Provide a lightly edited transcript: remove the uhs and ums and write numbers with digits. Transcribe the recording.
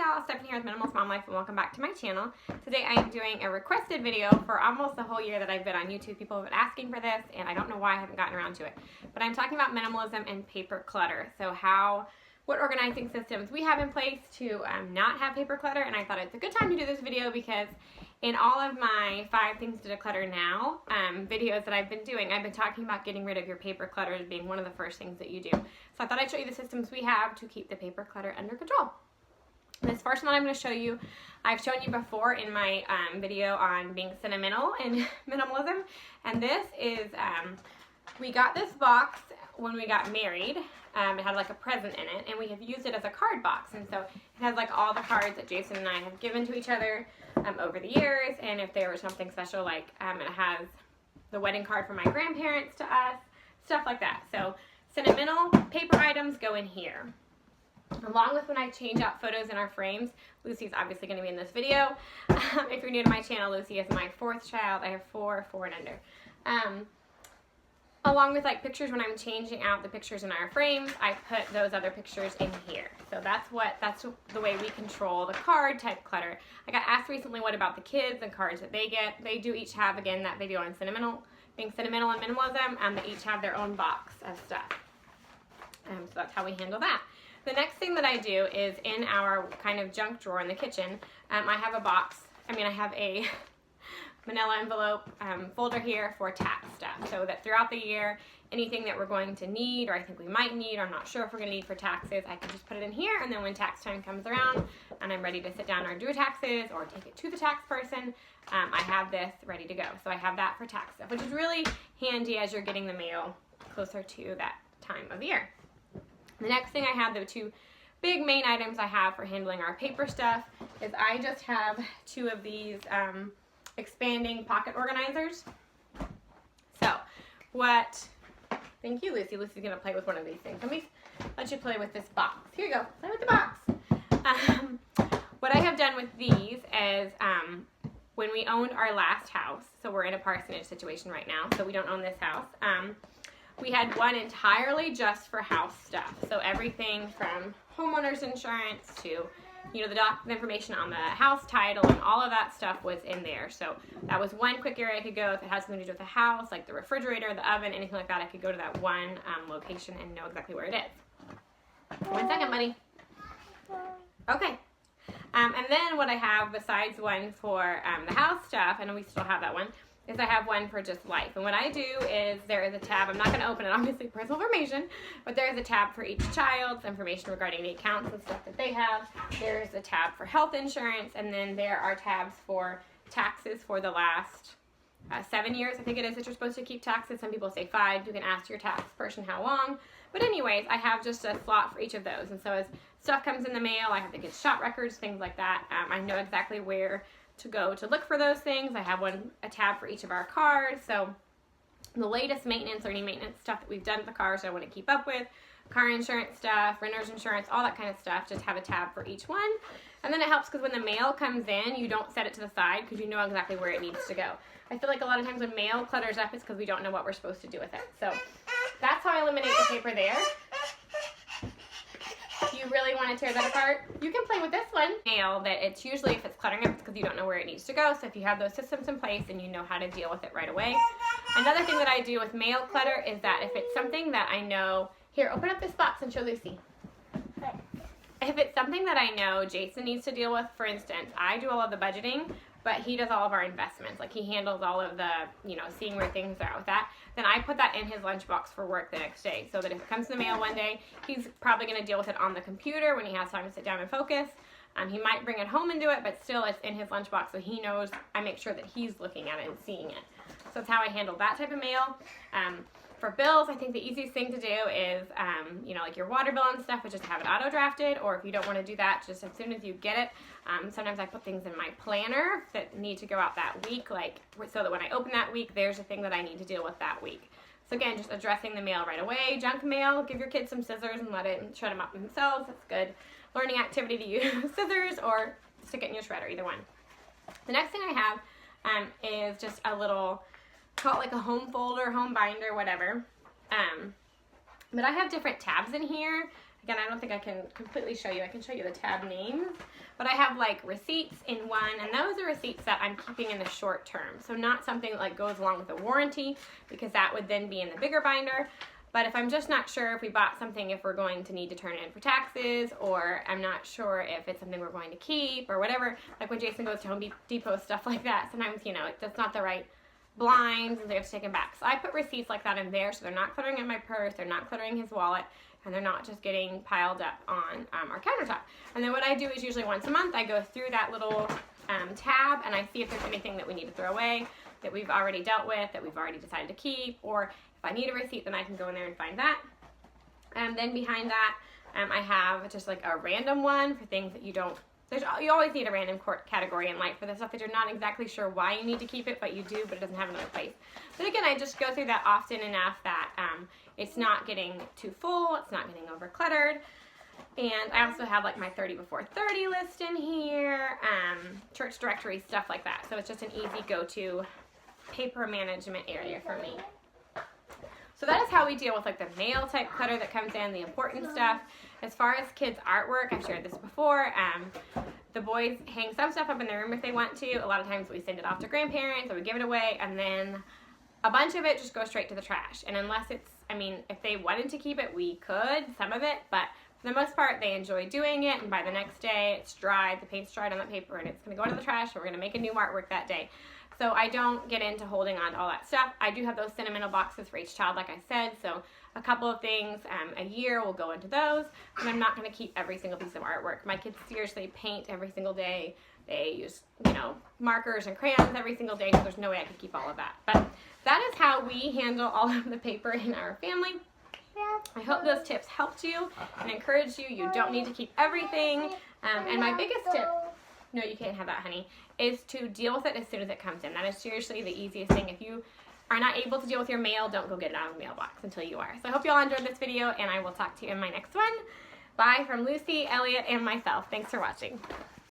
y'all, Stephanie here with Minimalist Mom Life, and welcome back to my channel. Today I am doing a requested video for almost the whole year that I've been on YouTube. People have been asking for this, and I don't know why I haven't gotten around to it. But I'm talking about minimalism and paper clutter. So what organizing systems we have in place to not have paper clutter, and I thought it's a good time to do this video because in all of my 5 things to declutter now videos that I've been doing, I've been talking about getting rid of your paper clutter as being one of the first things that you do. So I thought I'd show you the systems we have to keep the paper clutter under control. This first one I'm going to show you, I've shown you before in my video on being sentimental and minimalism, and this is, we got this box when we got married. It had like a present in it, and we have used it as a card box, and so it has like all the cards that Jason and I have given to each other over the years, and if there was something special, like it has the wedding card from my grandparents to us, stuff like that. So sentimental paper items go in here. Along with when I change out photos in our frames, Lucy's obviously going to be in this video. If you're new to my channel, Lucy is my 4th child. I have 4 and under. Along with like pictures, when I'm changing out the pictures in our frames, I put those other pictures in here. So that's the way we control the card type clutter. I got asked recently what about the kids and cards that they get. They do each have, again, that video on being sentimental and minimalism, and they each have their own box of stuff. So that's how we handle that. The next thing that I do is in our kind of junk drawer in the kitchen, I have a box, I have a manila envelope folder here for tax stuff, so that throughout the year, anything that we're going to need, or I think we might need, or I'm not sure if we're going to need for taxes, I can just put it in here, and then when tax time comes around, and I'm ready to sit down or do taxes, or take it to the tax person, I have this ready to go. So I have that for tax stuff, which is really handy as you're getting the mail closer to that time of year. The next thing I have, the 2 big main items I have for handling our paper stuff, is I just have 2 of these expanding pocket organizers. So thank you, Lucy. Lucy's gonna play with one of these things. Let me let you play with this box. Here you go, play with the box. What I have done with these is when we owned our last house, so we're in a parsonage situation right now, so we don't own this house, we had one entirely just for house stuff. So everything from homeowner's insurance to, the information on the house title and all of that stuff was in there. So that was one quick area I could go if it has something to do with the house, like the refrigerator, the oven, anything like that. I could go to that one location and know exactly where it is. 1 second, buddy. Okay. And then what I have besides one for the house stuff, and we still have that one, is I have one for just life. And what I do is there is a tab, I'm not going to open it, obviously personal information, but there is a tab for each child's information regarding the accounts and stuff that they have. There is a tab for health insurance, and then there are tabs for taxes for the last 7 years, I think it is, that you're supposed to keep taxes. Some people say 5. You can ask your tax person how long. But anyways, I have just a slot for each of those. And so as stuff comes in the mail, I have to get shop records, things like that. I know exactly where to go to look for those things. I have a tab for each of our cars. So the latest maintenance or any maintenance stuff that we've done with the cars I want to keep up with, car insurance stuff, renter's insurance, all that kind of stuff, just have a tab for each one. And then it helps because when the mail comes in, you don't set it to the side because you know exactly where it needs to go. I feel like a lot of times when mail clutters up, it's because we don't know what we're supposed to do with it. So that's how I eliminate the paper there. If you really want to tear that apart, you can play with this one. Mail that it's usually, if it's cluttering up, it's because you don't know where it needs to go. So if you have those systems in place, then you know how to deal with it right away. Another thing that I do with mail clutter is that if it's something that I know, here, open up this box and show Lucy. If it's something that I know Jason needs to deal with, for instance, I do all of the budgeting, but he does all of our investments. Like he handles all of the, seeing where things are with that. Then I put that in his lunchbox for work the next day, so that if it comes in the mail one day, he's probably going to deal with it on the computer when he has time to sit down and focus. He might bring it home and do it, but still it's in his lunchbox, so he knows, I make sure that he's looking at it and seeing it. So that's how I handle that type of mail. For bills, I think the easiest thing to do is, like your water bill and stuff, is just have it auto-drafted, or if you don't want to do that, just as soon as you get it, sometimes I put things in my planner that need to go out that week, so that when I open that week, there's a thing that I need to deal with that week. So again, just addressing the mail right away. Junk mail, give your kids some scissors and let it shred them up themselves. That's good learning activity to use scissors, or stick it in your shredder, either one. The next thing I have is just a little, call it like a home folder, home binder, whatever. But I have different tabs in here. Again, I don't think I can completely show you. I can show you the tab names, but I have like receipts in one, and those are receipts that I'm keeping in the short term. So not something that like goes along with the warranty, because that would then be in the bigger binder. But if I'm just not sure if we bought something, if we're going to need to turn it in for taxes, or I'm not sure if it's something we're going to keep or whatever, like when Jason goes to Home Depot, stuff like that, sometimes, you know, that's not the right blinds and they have to take them back. So I put receipts like that in there so they're not cluttering in my purse, they're not cluttering his wallet, and they're not just getting piled up on our countertop. And then what I do is usually once a month I go through that little tab and I see if there's anything that we need to throw away, that we've already dealt with, that we've already decided to keep, or if I need a receipt then I can go in there and find that. And then behind that I have just like a random one for things that you don't, you always need a random category in life for the stuff that you're not exactly sure why you need to keep it, but you do, but it doesn't have another place. But again, I just go through that often enough that it's not getting too full, it's not getting over cluttered. And I also have like my 30 before 30 list in here, church directory, stuff like that. So it's just an easy go-to paper management area for me. So that is how we deal with like the mail type clutter that comes in, the important stuff. As far as kids' artwork, I've shared this before. The boys hang some stuff up in their room if they want to. A lot of times we send it off to grandparents or we give it away, and then a bunch of it just goes straight to the trash. And unless it's, I mean, if they wanted to keep it, we could, some of it, but for the most part, they enjoy doing it, and by the next day, it's dried, the paint's dried on that paper, and it's gonna go into the trash, and we're gonna make a new artwork that day. So I don't get into holding on to all that stuff. I do have those sentimental boxes for each child, like I said, so a couple of things a year will go into those, and I'm not gonna keep every single piece of artwork. My kids seriously paint every single day. They use, you know, markers and crayons every single day, so there's no way I could keep all of that. But that is how we handle all of the paper in our family. I hope those tips helped you and encouraged you. You don't need to keep everything. And my biggest tip, no, you can't have that, honey, is to deal with it as soon as it comes in. That is seriously the easiest thing. If you are not able to deal with your mail, don't go get it out of the mailbox until you are. So I hope you all enjoyed this video, and I will talk to you in my next one. Bye from Lucy, Elliot, and myself. Thanks for watching.